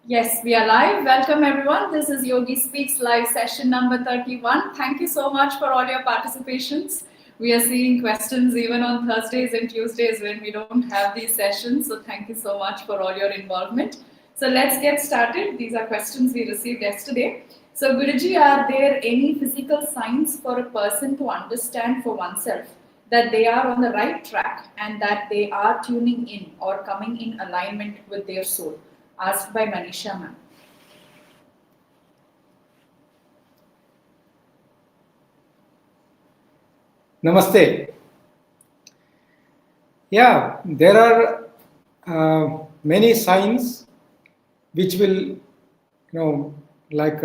Yes, we are live. Welcome everyone. This is Yogi Speaks Live session number 31. Thank you so much for all your participations. We are seeing questions even on Thursdays and Tuesdays when we don't have these sessions. So thank you so much for all your involvement. So let's get started. These are questions we received yesterday. So Guruji, are there any physical signs for a person to understand for oneself that they are on the right track and that they are tuning in or coming in alignment with their soul? Asked by Manisha ma'am. Namaste. Yeah, there are many signs which will, like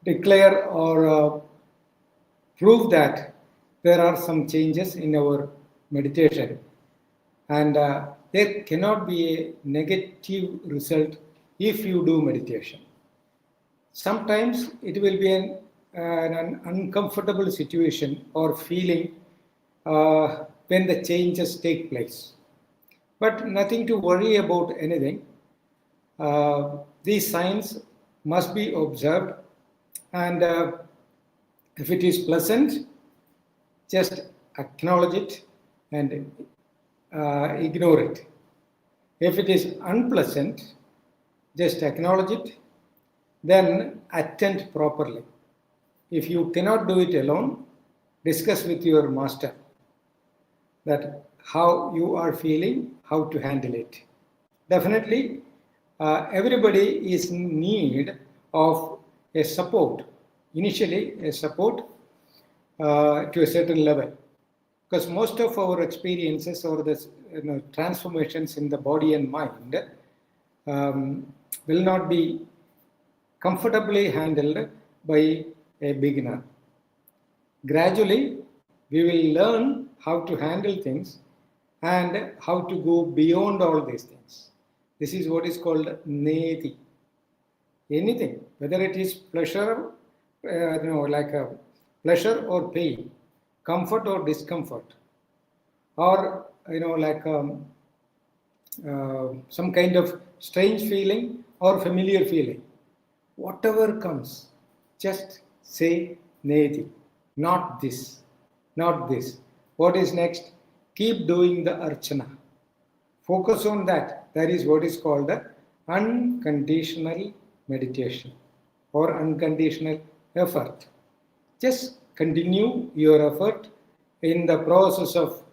declare or prove that there are some changes in our meditation, and there cannot be a negative result if you do meditation. Sometimes it will be an uncomfortable situation or feeling when the changes take place. But nothing to worry about anything. These signs must be observed, and if it is pleasant, just acknowledge it and ignore it. If it is unpleasant, just acknowledge it, then attend properly. If you cannot do it alone, discuss with your master that how you are feeling, how to handle it. Definitely, everybody is in need of a support, initially a support to a certain level, because most of our experiences or the transformations in the body and mind will not be comfortably handled by a beginner. Gradually, we will learn how to handle things and how to go beyond all these things. This is what is called neti. Anything, whether it is pleasure, like a pleasure or pain, comfort or discomfort, or some kind of strange feeling or familiar feeling, whatever comes, just say neti, not this, not this. What is next? Keep doing the archana. Focus on that. That is what is called the unconditional meditation or unconditional effort. Just continue your effort in the process of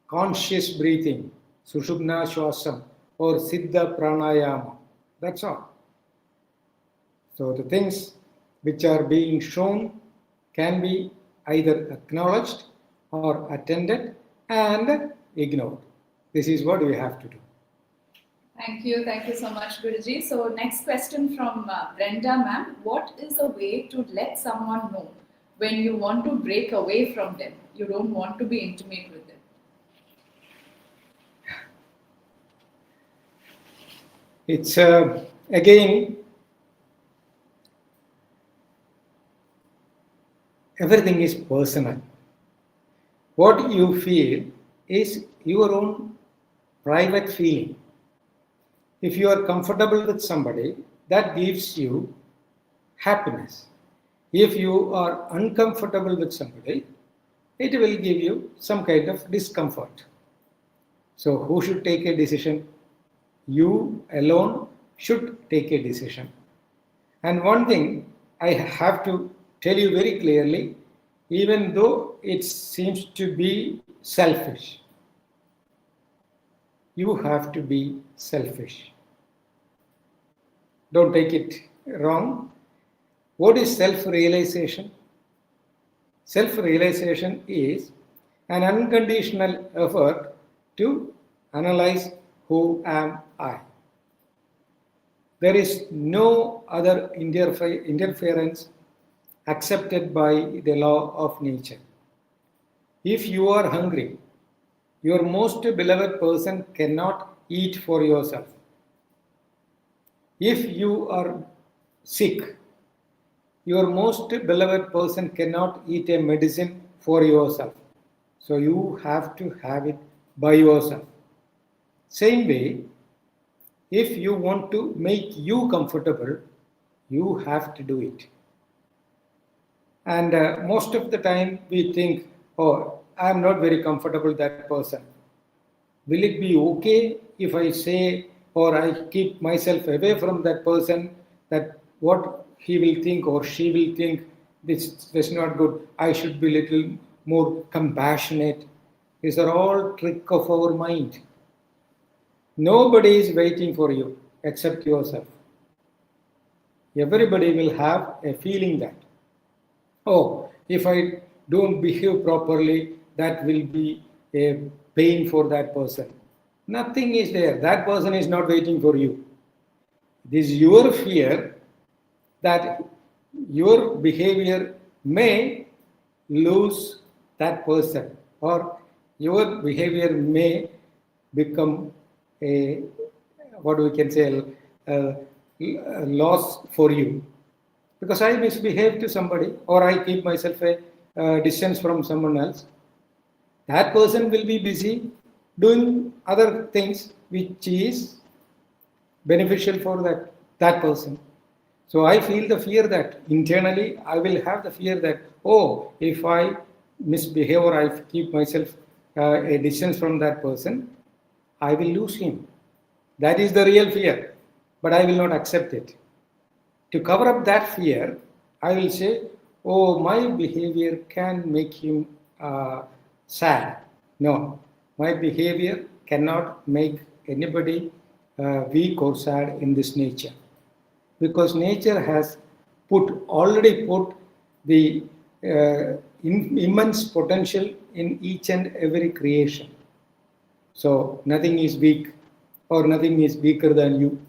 conscious breathing, Sushupna Shwasam or Siddha Pranayama. That's all. So the things which are being shown can be either acknowledged or attended and ignored. This is what we have to do. Thank you so much, Guruji. So next question from Brenda ma'am. What is a way to let someone know when you want to break away from them? You don't want to be intimate with them. It's again, everything is personal. What you feel is your own private feeling. If you are comfortable with somebody, that gives you happiness. If you are uncomfortable with somebody, it will give you some kind of discomfort. So who should take a decision? You alone should take a decision. And one thing I have to tell you very clearly, even though it seems to be selfish, you have to be selfish. Don't take it wrong. What is self-realization? Self-realization is an unconditional effort to analyze who am I. There is no other interference accepted by the law of nature. If you are hungry, your most beloved person cannot eat for yourself. If you are sick, your most beloved person cannot eat a medicine for yourself. So you have to have it by yourself. Same way, if you want to make you comfortable, you have to do it. And most of the time we think, oh, I'm not very comfortable with that person. Will it be okay if I say or I keep myself away from that person, that what he will think or she will think, this is not good. I should be little more compassionate. These are all trick of our mind. Nobody is waiting for you except yourself. Everybody will have a feeling that, oh, if I don't behave properly, that will be a pain for that person. Nothing is there. That person is not waiting for you. This is your fear that your behavior may lose that person, or your behavior may become a, what we can say, a loss for you. Because I misbehave to somebody or I keep myself a distance from someone else, that person will be busy doing other things which is beneficial for that person. So I feel the fear that internally I will have the fear that, oh, if I misbehave or I keep myself a distance from that person, I will lose him. That is the real fear, but I will not accept it. To cover up that fear, I will say, oh, my behavior can make him sad. No, my behavior cannot make anybody weak or sad in this nature. Because nature has already put the immense potential in each and every creation. So nothing is weak or nothing is weaker than you.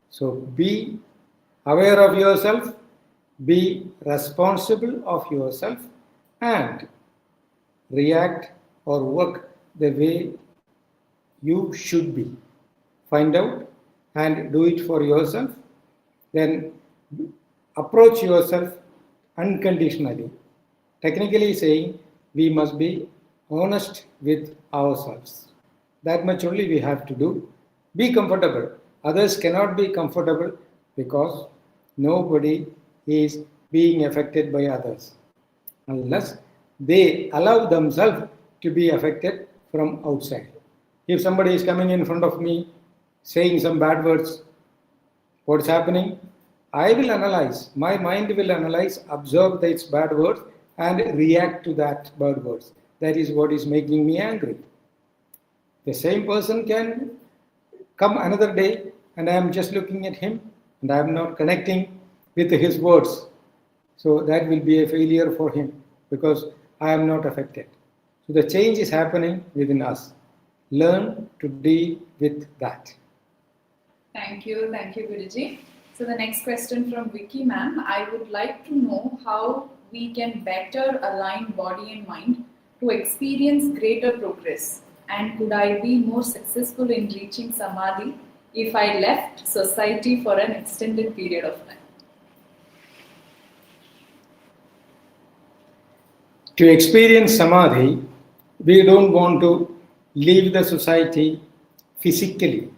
So be aware of yourself, be responsible of yourself, and react or work the way you should be. Find out and do it for yourself. Then approach yourself unconditionally. Technically saying, we must be honest with ourselves. That much only we have to do. Be comfortable. Others cannot be comfortable because nobody is being affected by others unless they allow themselves to be affected from outside. If somebody is coming in front of me saying some bad words, what's happening? I will analyze. My mind will analyze, observe its bad words, and react to that bad words. That is what is making me angry. The same person can come another day and I am just looking at him and I am not connecting with his words. So that will be a failure for him because I am not affected. So the change is happening within us. Learn to deal with that. Thank you, Guruji. So the next question from Vicky ma'am, I would like to know how we can better align body and mind to experience greater progress, and could I be more successful in reaching samadhi if I left society for an extended period of time? To experience samadhi, we don't want to leave the society physically,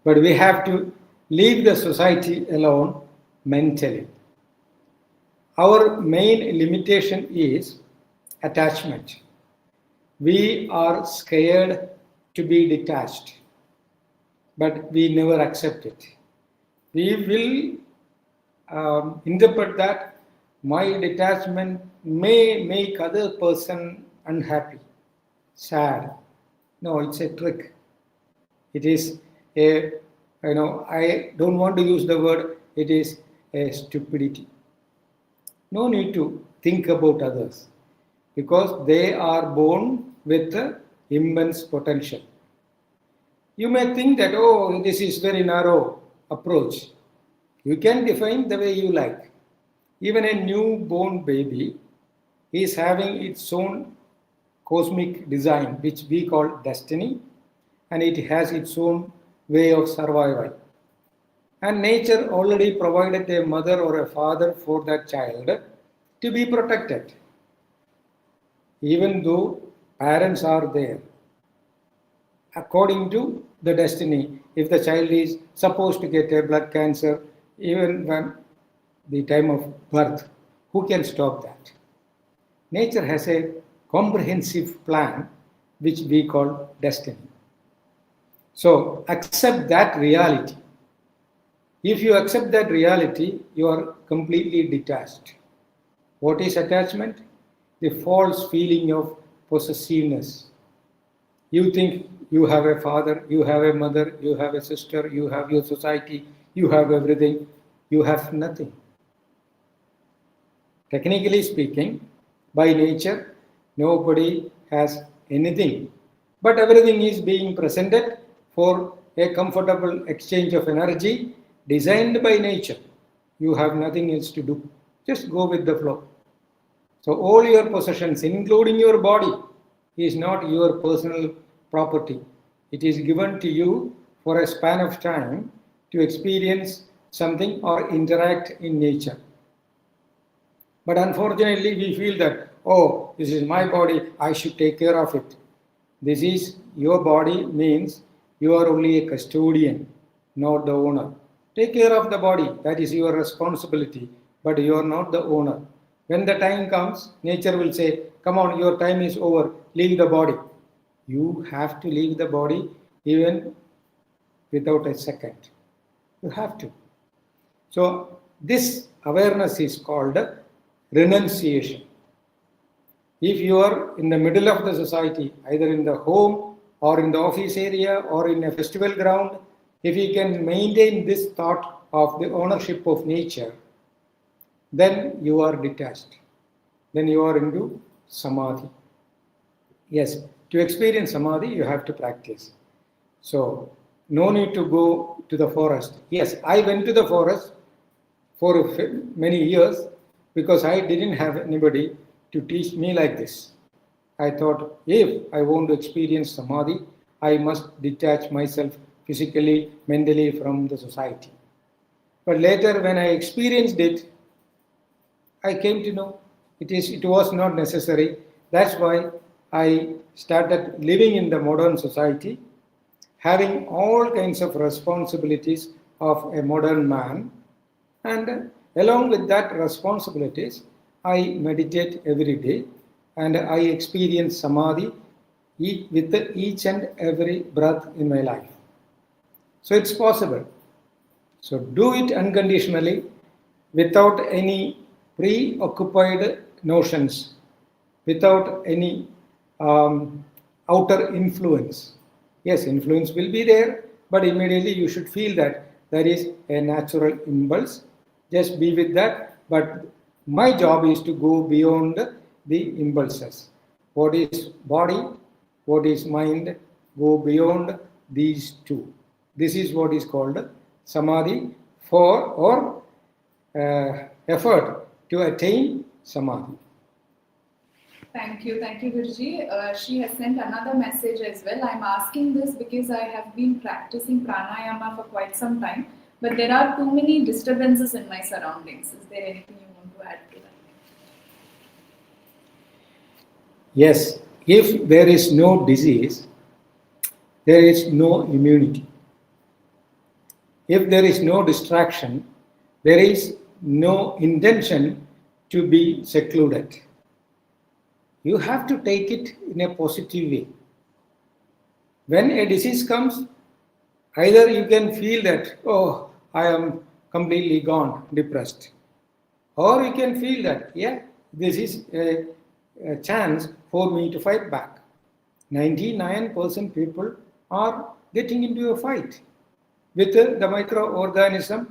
but we have to leave the society alone mentally. Our main limitation is attachment. We are scared to be detached, but we never accept it. We will interpret that my detachment may make other person unhappy, sad. No, it's a trick. It is a, I don't want to use the word, it is a stupidity. No need to think about others because they are born with immense potential. You may think that, oh, this is very narrow approach. You can define the way you like. Even a newborn baby is having its own cosmic design, which we call destiny, and it has its own way of survival. And nature already provided a mother or a father for that child to be protected. Even though parents are there, according to the destiny, if the child is supposed to get a blood cancer, even when the time of birth, who can stop that? Nature has a comprehensive plan which we call destiny. So accept that reality. If you accept that reality, you are completely detached. What is attachment? The false feeling of possessiveness. You think you have a father, you have a mother, you have a sister, you have your society, you have everything. You have nothing. Technically speaking, by nature, nobody has anything. But everything is being presented for a comfortable exchange of energy designed by nature. You have nothing else to do. Just go with the flow. So, all your possessions, including your body, is not your personal property. It is given to you for a span of time to experience something or interact in nature. But unfortunately, we feel that, oh, this is my body, I should take care of it. This is your body means you are only a custodian, not the owner. Take care of the body, that is your responsibility, but you are not the owner. When the time comes, nature will say, come on, your time is over, leave the body. You have to leave the body even without a second. You have to. So, this awareness is called renunciation. If you are in the middle of the society, either in the home or in the office area or in a festival ground, if you can maintain this thought of the ownership of nature, then you are detached. Then you are into samadhi. Yes, to experience samadhi, you have to practice. So, no need to go to the forest. Yes, I went to the forest for many years because I didn't have anybody to teach me like this. I thought if I want to experience samadhi, I must detach myself physically, mentally from the society. But later, when I experienced it, I came to know it was not necessary. That's why I started living in the modern society, having all kinds of responsibilities of a modern man, and along with that responsibilities, I meditate every day and I experience samadhi with each and every breath in my life. So it's possible. So do it unconditionally without any preoccupied notions, without any outer influence. Yes, influence will be there, but immediately you should feel that there is a natural impulse. Just be with that. But my job is to go beyond the impulses. What is body? What is mind? Go beyond these two. This is what is called samadhi or effort to attain samadhi. Thank you, Guruji. She has sent another message as well. I'm asking this because I have been practicing pranayama for quite some time, but there are too many disturbances in my surroundings. Is there anything you want to add to that? Yes, if there is no disease, there is no immunity. If there is no distraction, there is no intention to be secluded. You have to take it in a positive way. When a disease comes, either you can feel that, oh, I am completely gone, depressed. Or you can feel that, yeah, this is a chance for me to fight back. 99% people are getting into a fight with the microorganism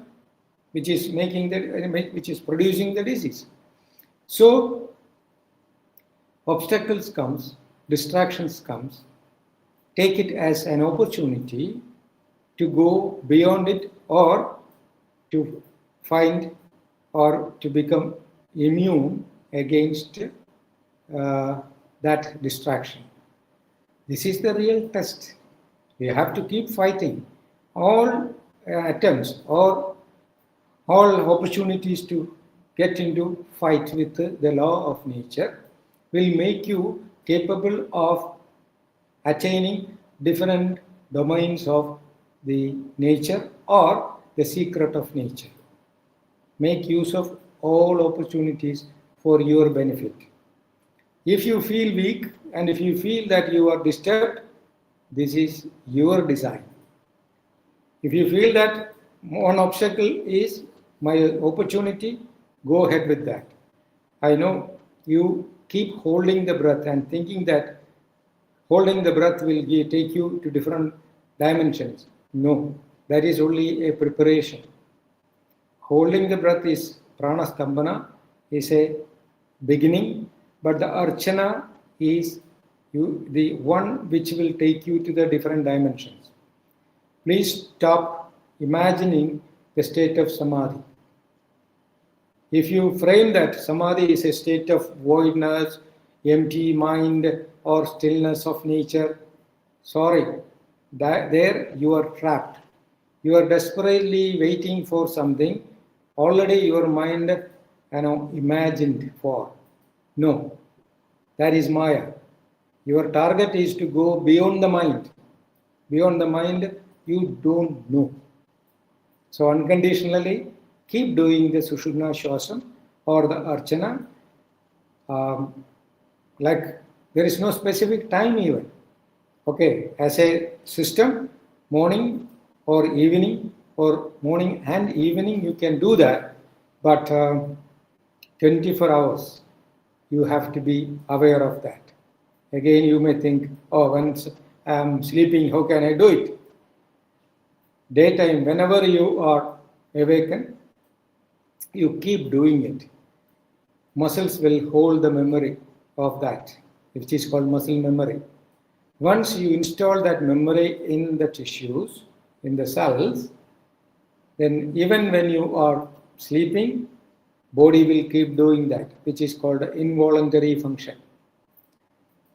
which is which is producing the disease. So obstacles comes, distractions comes, take it as an opportunity to go beyond it or to find or to become immune against that distraction. This is the real test. We have to keep fighting. All attempts or all opportunities to get into fight with the law of nature will make you capable of attaining different domains of the nature or the secret of nature. Make use of all opportunities for your benefit. If you feel weak and if you feel that you are disturbed, this is your design. If you feel that one obstacle is my opportunity, go ahead with that. I know you keep holding the breath and thinking that holding the breath will take you to different dimensions. No, that is only a preparation. Holding the breath is pranastambhana, is a beginning, but the archana is the one which will take you to the different dimensions. Please stop imagining the state of samadhi. If you frame that samadhi is a state of voidness, empty mind, or stillness of nature, sorry, there you are trapped. You are desperately waiting for something already your mind imagined for. No, that is Maya. Your target is to go beyond the mind. Beyond the mind, you don't know. So unconditionally, keep doing the Sushumna Shwasam or the Archana. Like there is no specific time even. Okay, as a system, morning or evening or morning and evening, you can do that. But 24 hours, you have to be aware of that. Again, you may think, oh, when I'm sleeping, how can I do it? Daytime, whenever you are awakened, you keep doing it. Muscles will hold the memory of that, which is called muscle memory. Once you install that memory in the tissues, in the cells, then even when you are sleeping, body will keep doing that, which is called involuntary function.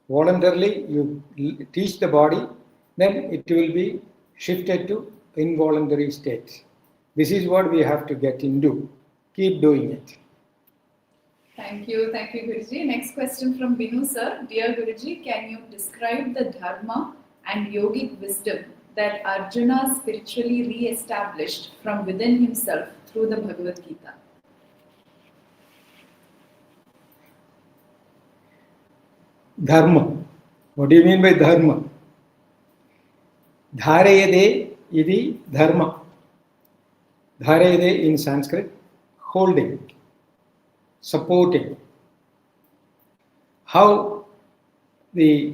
Voluntarily, you teach the body, then it will be shifted to involuntary state. This is what we have to get into. Keep doing it. Thank you, Guruji. Next question from Binu sir. Dear Guruji, can you describe the dharma and yogic wisdom that Arjuna spiritually re-established from within himself through the Bhagavad Gita? Dharma. What do you mean by dharma? Dharayade idi dharma. Dharayade in Sanskrit, holding, supporting. How the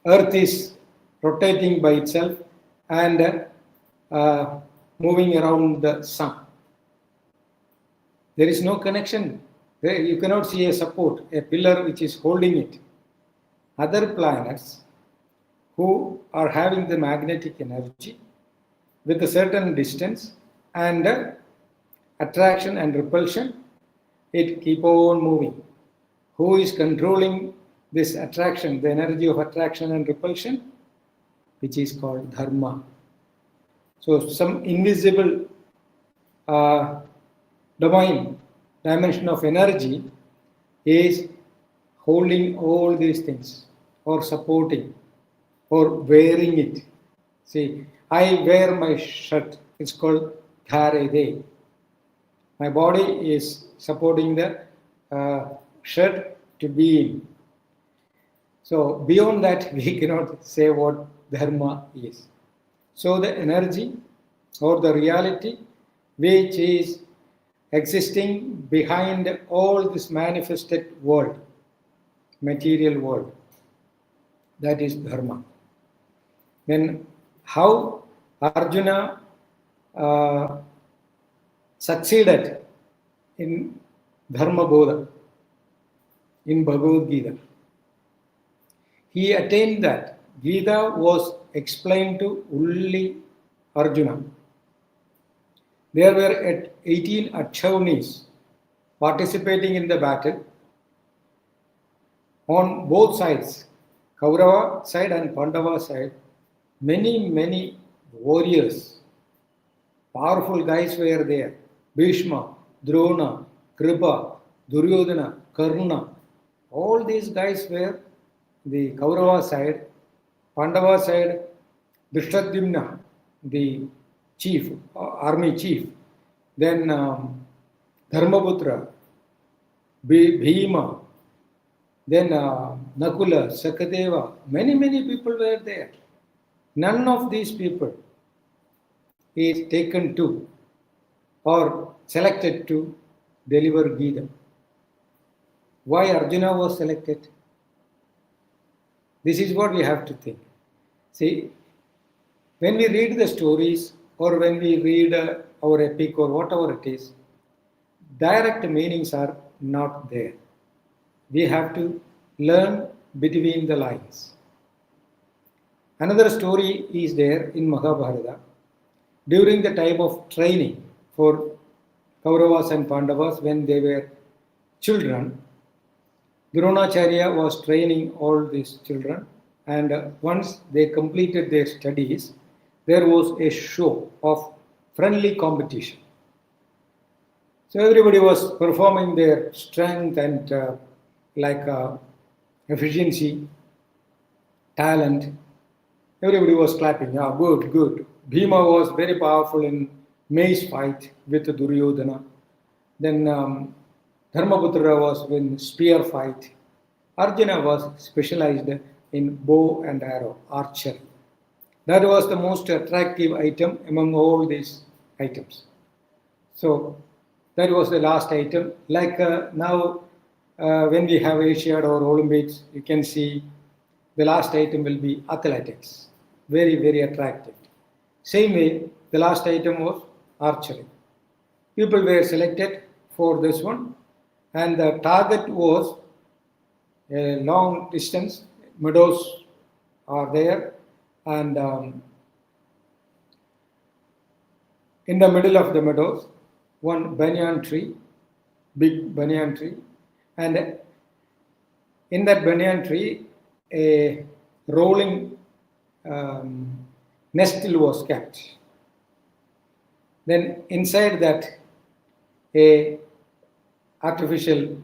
earth is rotating by itself and moving around the sun. There is no connection. You cannot see a support, a pillar which is holding it. Other planets who are having the magnetic energy with a certain distance and attraction and repulsion, it keep on moving. Who is controlling this attraction, the energy of attraction and repulsion? Which is called dharma. So some invisible dimension of energy is holding all these things or supporting or wearing it. See, I wear my shirt. It's called dharede. My body is supporting the shirt to be in. So beyond that, we cannot say what dharma is. So the energy or the reality which is existing behind all this manifested world, material world, that is dharma. Then how Arjuna succeeded in dharma bodha, in Bhagavad Gita. He attained that. Gita was explained to only Arjuna. There were 18 Achyaunis participating in the battle on both sides, Kaurava side and Pandava side. Many warriors, powerful guys were there. Bhishma, Drona, Kripa, Duryodhana, Karna. All these guys were the Kaurava side. Pandava side, Drishtadyumna the chief, army chief, then Dharmaputra, Bhima, then Nakula, Sakadeva, many people were there. None of these people is taken to or selected to deliver Gita. Why Arjuna was selected? This is what we have to think. See, when we read the stories or when we read our epic or whatever it is, direct meanings are not there. We have to learn between the lines. Another story is there in Mahabharata. During the time of training for Kauravas and Pandavas when they were children, Dronacharya was training all these children, and once they completed their studies, there was a show of friendly competition. So everybody was performing their strength and efficiency, talent. Everybody was clapping. Yeah, good, good. Bhima was very powerful in mace fight with Duryodhana. Then Dharmaputra was in spear fight. Arjuna was specialized in bow and arrow, archery. That was the most attractive item among all these items. So that was the last item. Like now, when we have Asiad or Olympics, you can see the last item will be athletics. Very, very attractive. Same way, the last item was archery. People were selected for this one, and the target was a long distance. Meadows are there, and in the middle of the meadows, one banyan tree, big banyan tree, and in that banyan tree, a rolling nestle was kept. Then inside that, a artificial,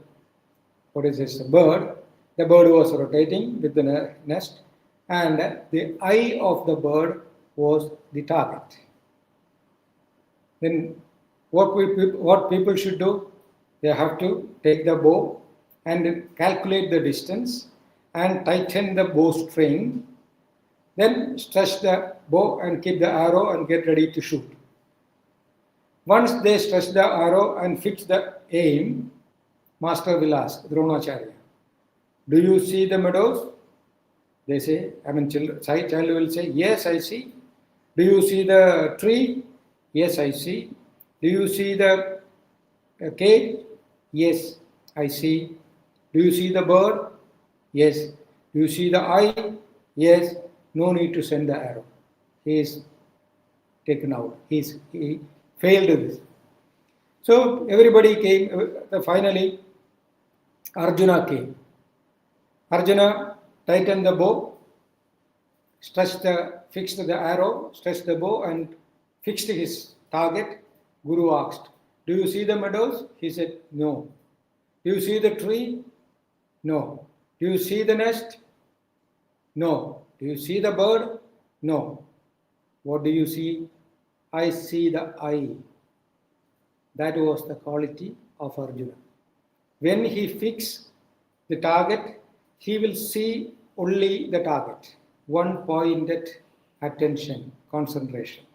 bird. The bird was rotating with the nest, and the eye of the bird was the target. Then what people should do? They have to take the bow and calculate the distance and tighten the bowstring. Then stretch the bow and keep the arrow and get ready to shoot. Once they stretch the arrow and fix the aim, master will ask Dronacharya, do you see the meadows? They say, child will say, yes, I see. Do you see the tree? Yes, I see. Do you see the cave? Yes, I see. Do you see the bird? Yes. Do you see the eye? Yes. No need to send the arrow. He is taken out. He failed this. So everybody came. Finally, Arjuna came. Arjuna tightened the bow, fixed the arrow, stretched the bow, and fixed his target. Guru asked, do you see the meadows? He said, no. Do you see the tree? No. Do you see the nest? No. Do you see the bird? No. What do you see? I see the eye. That was the quality of Arjuna. When he fixed the target, he will see only the target. One-pointed attention, concentration.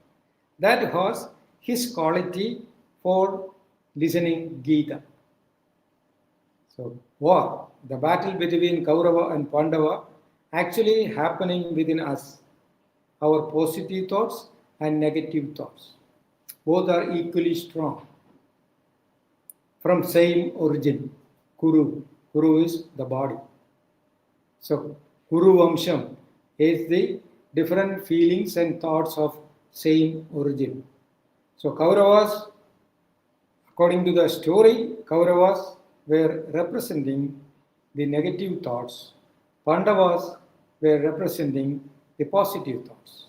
That was his quality for listening Gita. So, war, the battle between Kaurava and Pandava, actually happening within us. Our positive thoughts and negative thoughts. Both are equally strong. From same origin, Kuru. Kuru is the body. So, Kuru Vamsham is the different feelings and thoughts of same origin. So, Kauravas, according to the story, Kauravas were representing the negative thoughts. Pandavas were representing the positive thoughts.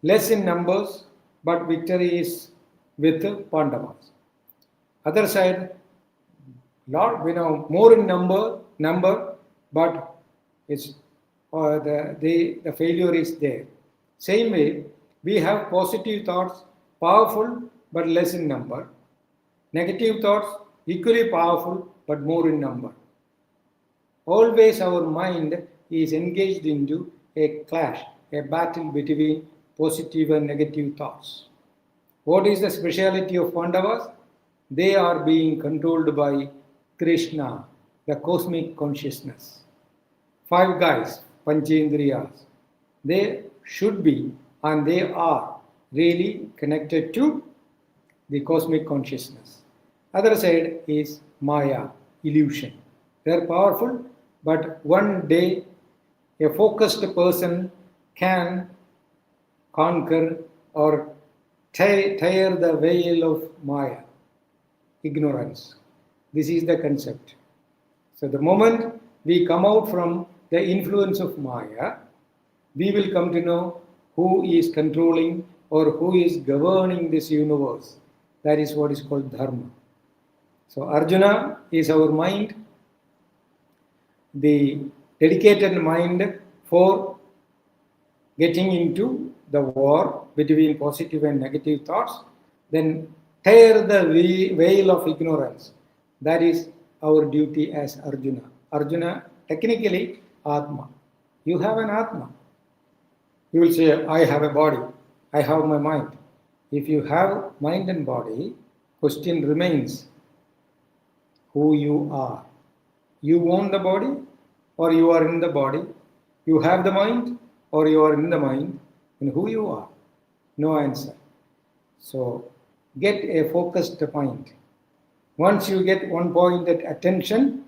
Less in numbers, but victory is with Pandavas. Other side, more in number, but it's the failure is there. Same way, We have positive thoughts, powerful but less in number. Negative thoughts, equally powerful but more in number. Always our mind is engaged into a clash, a battle between positive and negative thoughts. What is the speciality of Pandavas? They are being controlled by Krishna, the cosmic consciousness. Five guys, Panchendriyas. They should be and they are really connected to the cosmic consciousness. Other side is Maya, illusion. They are powerful, but one day a focused person can conquer or tear the veil of Maya, ignorance. This is the concept. So the moment we come out from the influence of Maya, we will come to know who is controlling or who is governing this universe. That is what is called Dharma. So Arjuna is our mind, the dedicated mind for getting into the war between positive and negative thoughts, then tear the veil of ignorance. That is our duty as Arjuna. Arjuna, technically, Atma. You have an Atma. You will say, I have a body, I have my mind. If you have mind and body, question remains who you are. You own the body or you are in the body. You have the mind or you are in the mind. And who you are? No answer. So get a focused mind. Once you get one pointed attention,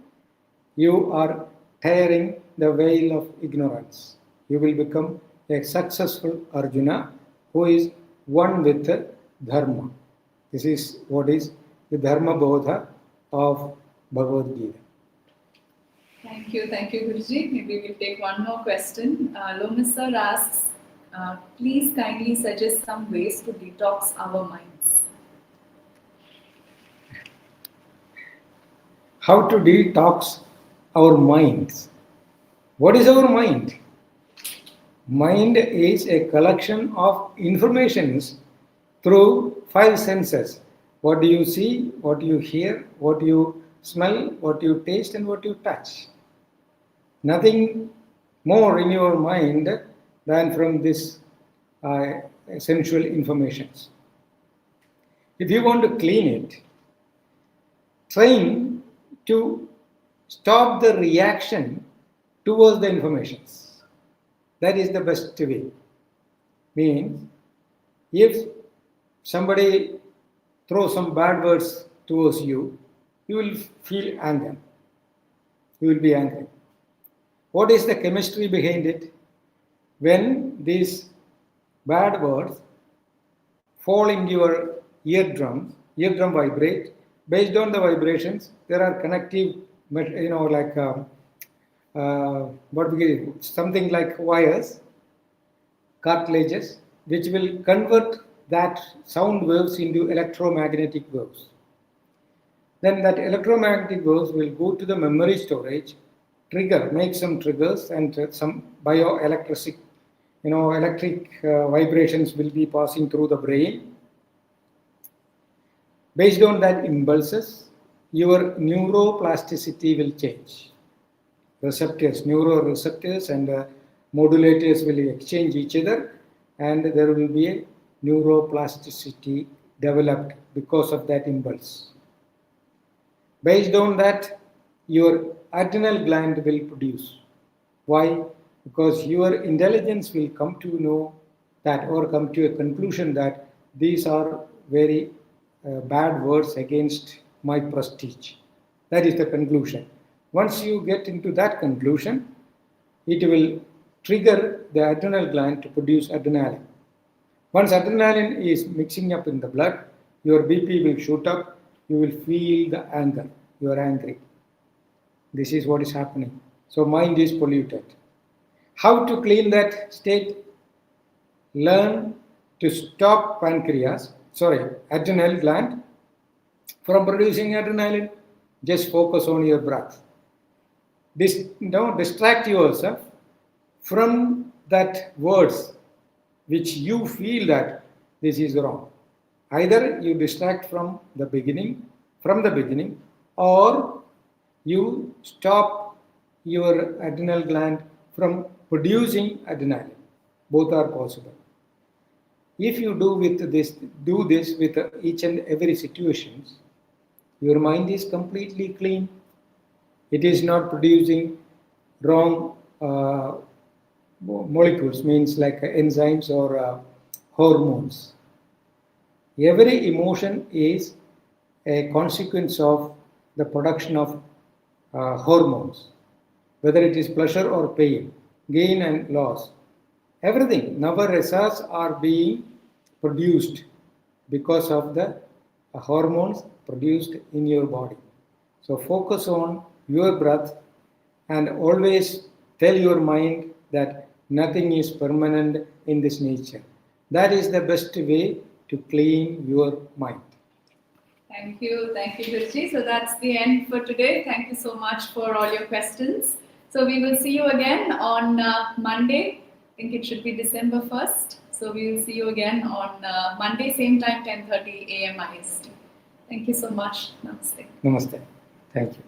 you are tearing the veil of ignorance. You will become a successful Arjuna who is one with the Dharma. This is what is the Dharma Bodha of Bhagavad Gita. Thank you, Guruji. Maybe we'll take one more question. Lomis sir asks, please kindly suggest some ways to detox our minds. How to detox our minds? What is our mind? Mind is a collection of informations through five senses. What do you see, what you hear, what you smell, what you taste, and what you touch. Nothing more in your mind than from this sensual informations. If you want to clean it, train to stop the reaction towards the informations. That is the best way. Means, if somebody throws some bad words towards you, you will feel anger. You will be angry. What is the chemistry behind it? When these bad words fall into your eardrum vibrate. Based on the vibrations, there are connective, something like wires, cartilages, which will convert that sound waves into electromagnetic waves. Then that electromagnetic waves will go to the memory storage, make some triggers, and some bioelectric, electric vibrations will be passing through the brain. Based on that impulses, your neuroplasticity will change. Neuroreceptors and modulators will exchange each other, and there will be a neuroplasticity developed because of that impulse. Based on that, your adrenal gland will produce. Why? Because your intelligence will come to know that, or come to a conclusion that these are very bad words against my prestige. That is the conclusion. Once you get into that conclusion, it will trigger the adrenal gland to produce adrenaline. Once adrenaline is mixing up in the blood, your BP will shoot up, you will feel the anger, you are angry. This is what is happening. So mind is polluted. How to clean that state? Learn to stop adrenal gland from producing adrenaline. Just focus on your breath. Distract yourself from that words which you feel that this is wrong. Either you distract from the beginning, or you stop your adrenal gland from producing adrenaline. Both are possible. If you do this with each and every situations, your mind is completely clean. It is not producing wrong molecules, means like enzymes or hormones. Every emotion is a consequence of the production of hormones, whether it is pleasure or pain, gain and loss. Everything, navaresas are being produced because of the hormones produced in your body. So focus on your breath and always tell your mind that nothing is permanent in this nature. That is the best way to clean your mind. Thank you, Guruji. So that's the end for today. Thank you so much for all your questions. So we will see you again on Monday. I think it should be December 1st. So we will see you again on Monday, same time, 10:30 a.m. IST. Thank you so much. Namaste. Namaste. Thank you.